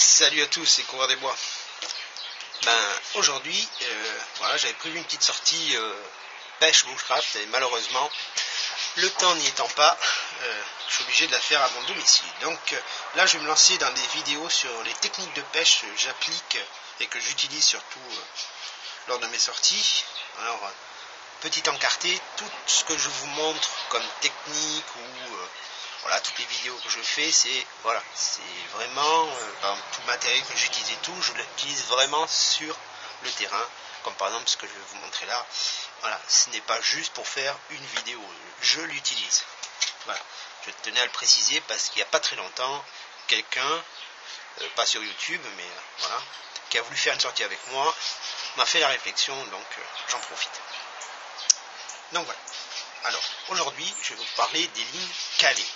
Salut à tous, c'est Coureur des Bois. Aujourd'hui, voilà, j'avais prévu une petite sortie pêche bushcraft et malheureusement, le temps n'y étant pas, je suis obligé de la faire à mon domicile. Donc là, je vais me lancer dans des vidéos sur les techniques de pêche que j'applique et que j'utilise surtout lors de mes sorties. Alors, petit encarté, tout ce que je vous montre comme technique ou voilà, toutes les vidéos que je fais, c'est vraiment tout le matériel que j'utilise et tout, je l'utilise vraiment sur le terrain, comme par exemple ce que je vais vous montrer là. Voilà, ce n'est pas juste pour faire une vidéo, je l'utilise. Voilà, je tenais à le préciser parce qu'il n'y a pas très longtemps, quelqu'un, pas sur YouTube, mais voilà, qui a voulu faire une sortie avec moi, m'a fait la réflexion, donc j'en profite. Donc voilà. Alors, aujourd'hui, je vais vous parler des lignes calées.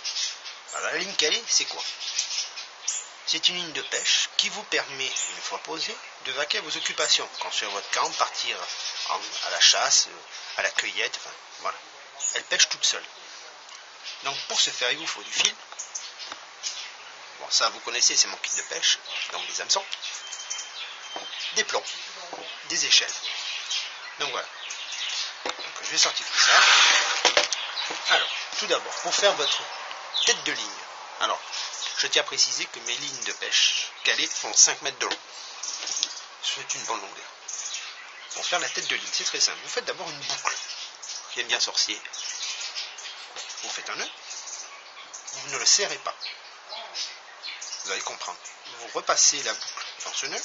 Alors, la ligne calée, c'est quoi? C'est une ligne de pêche qui vous permet, une fois posée, de vaquer à vos occupations. Construire votre camp, partir à la chasse, à la cueillette, enfin, voilà. Elle pêche toute seule. Donc, pour ce faire, il vous faut du fil. Bon, ça, vous connaissez, c'est mon kit de pêche. Donc, des hameçons, des plombs, des échelles. Donc, voilà. Donc, je vais sortir tout ça. Alors, tout d'abord, pour faire votre tête de ligne. Alors, je tiens à préciser que mes lignes de pêche calées font 5 mètres de long. C'est une bonne longueur. Pour faire la tête de ligne, c'est très simple. Vous faites d'abord une boucle. J'aime bien sorcier. Vous faites un nœud. Vous ne le serrez pas. Vous allez comprendre. Vous repassez la boucle dans ce nœud.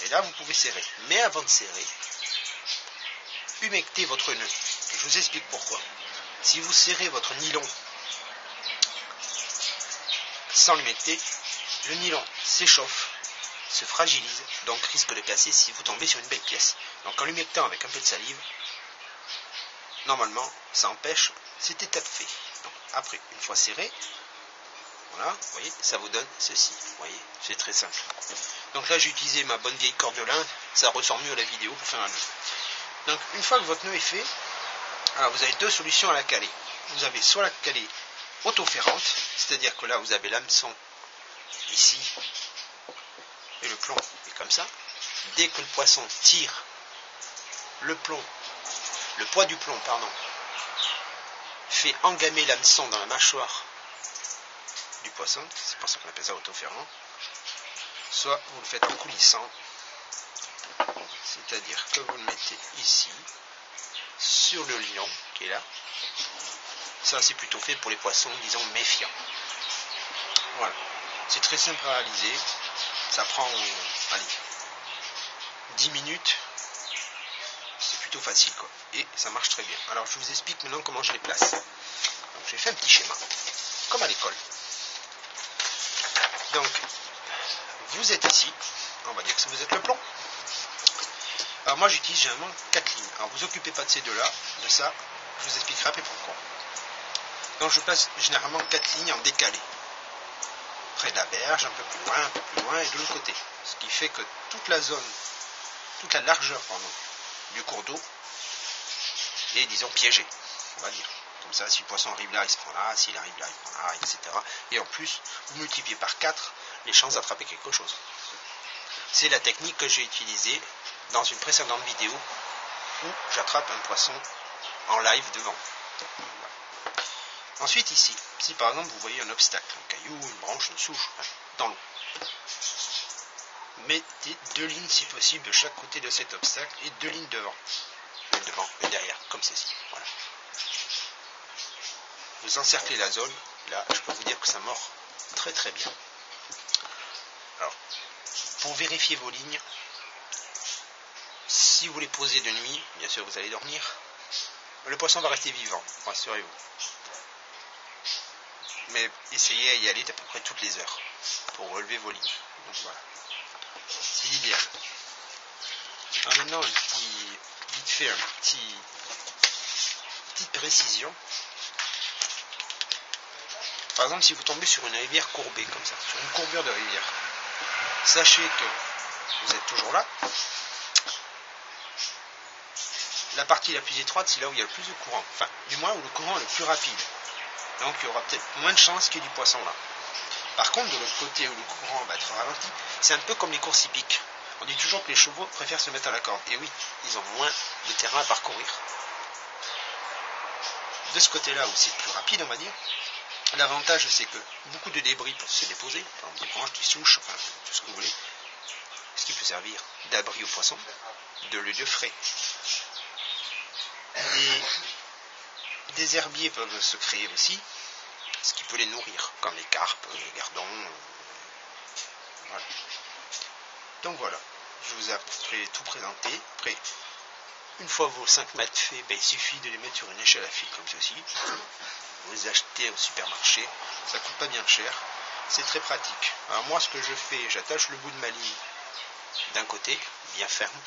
Et là, vous pouvez serrer. Mais avant de serrer, humectez votre nœud. Je vous explique pourquoi. Si vous serrez votre nylon sans l'humecter, le nylon s'échauffe, se fragilise, donc risque de casser si vous tombez sur une belle pièce. Donc en l'humectant avec un peu de salive, normalement, ça empêche cette étape fait. Donc, après, une fois serré, voilà, vous voyez, ça vous donne ceci. Vous voyez, c'est très simple. Donc là, j'ai utilisé ma bonne vieille corde de lin, ça ressort mieux à la vidéo pour faire un nœud. Donc une fois que votre nœud est fait, alors vous avez deux solutions à la caler. Vous avez soit la caler autoferrante, c'est-à-dire que là vous avez l'hameçon ici et le plomb est comme ça. Dès que le poisson tire le poids du plomb, fait engamer l'hameçon dans la mâchoire du poisson, c'est pour ça qu'on appelle ça autoferrant. Soit vous le faites en coulissant, c'est-à-dire que vous le mettez ici, sur le lion qui est là. Ça, c'est plutôt fait pour les poissons, disons, méfiants. Voilà. C'est très simple à réaliser. Ça prend, 10 minutes. C'est plutôt facile, quoi. Et ça marche très bien. Alors, je vous explique maintenant comment je les place. Donc, j'ai fait un petit schéma, comme à l'école. Donc, vous êtes ici. On va dire que vous êtes le plomb. Alors moi j'utilise généralement 4 lignes. Alors vous occupez pas de ces deux-là, de ça, je vous expliquerai après pourquoi. Donc je place généralement 4 lignes en décalé. Près de la berge, un peu plus loin et de l'autre côté. Ce qui fait que toute la largeur du cours d'eau est, disons, piégée, on va dire. Comme ça, si le poisson arrive là, il se prend là, s'il arrive là, il prend là, etc. Et en plus, vous multipliez par 4 les chances d'attraper quelque chose. C'est la technique que j'ai utilisée dans une précédente vidéo où j'attrape un poisson en live devant. Voilà. Ensuite ici, si par exemple vous voyez un obstacle, un caillou, une branche, une souche, dans l'eau, mettez 2 lignes si possible de chaque côté de cet obstacle et 2 lignes devant et derrière, comme ceci. Voilà. Vous encerclez la zone, là je peux vous dire que ça mord très très bien. Alors, pour vérifier vos lignes, si vous les posez de nuit, bien sûr vous allez dormir, le poisson va rester vivant, rassurez-vous. Mais essayez à y aller d'à peu près toutes les heures pour relever vos lignes. Donc voilà, c'est l'idéal. Alors maintenant, vite fait, petite précision. Par exemple, si vous tombez sur une rivière courbée comme ça, sur une courbure de rivière, sachez que vous êtes toujours là. La partie la plus étroite, c'est là où il y a le plus de courant. Enfin, du moins où le courant est le plus rapide. Donc il y aura peut-être moins de chances qu'il y ait du poisson là. Par contre, de l'autre côté où le courant va être ralenti, c'est un peu comme les courses hippiques. On dit toujours que les chevaux préfèrent se mettre à la corde. Et oui, ils ont moins de terrain à parcourir. De ce côté-là où c'est plus rapide, on va dire, l'avantage c'est que beaucoup de débris peuvent se déposer, par exemple des branches, des souches, enfin tout ce que vous voulez, ce qui peut servir d'abri aux poissons, de lieu de frais. Des herbiers peuvent se créer aussi, ce qui peut les nourrir, comme les carpes, les gardons. Voilà. Donc voilà, je vous ai tout présenté. Après, une fois vos 5 mètres faits, il suffit de les mettre sur une échelle à fil comme ceci. Vous les achetez au supermarché, ça coûte pas bien cher, c'est très pratique. Alors moi ce que je fais, j'attache le bout de ma ligne d'un côté, bien ferme,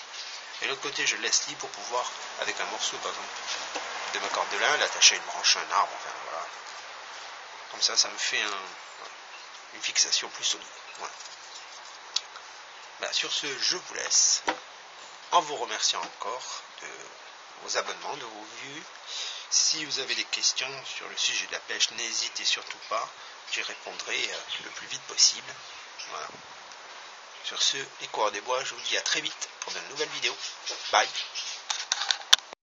et l'autre côté je laisse libre pour pouvoir, avec un morceau par exemple de ma corde de lin, l'attacher à une branche, à un arbre, enfin voilà. Comme ça, ça me fait une fixation plus solide. Voilà. Ben, sur ce, je vous laisse, en vous remerciant encore de vos abonnements, de vos vues. Si vous avez des questions sur le sujet de la pêche, n'hésitez surtout pas, j'y répondrai le plus vite possible. Voilà. Sur ce, les coureurs des bois, je vous dis à très vite pour de nouvelles vidéos. Bye.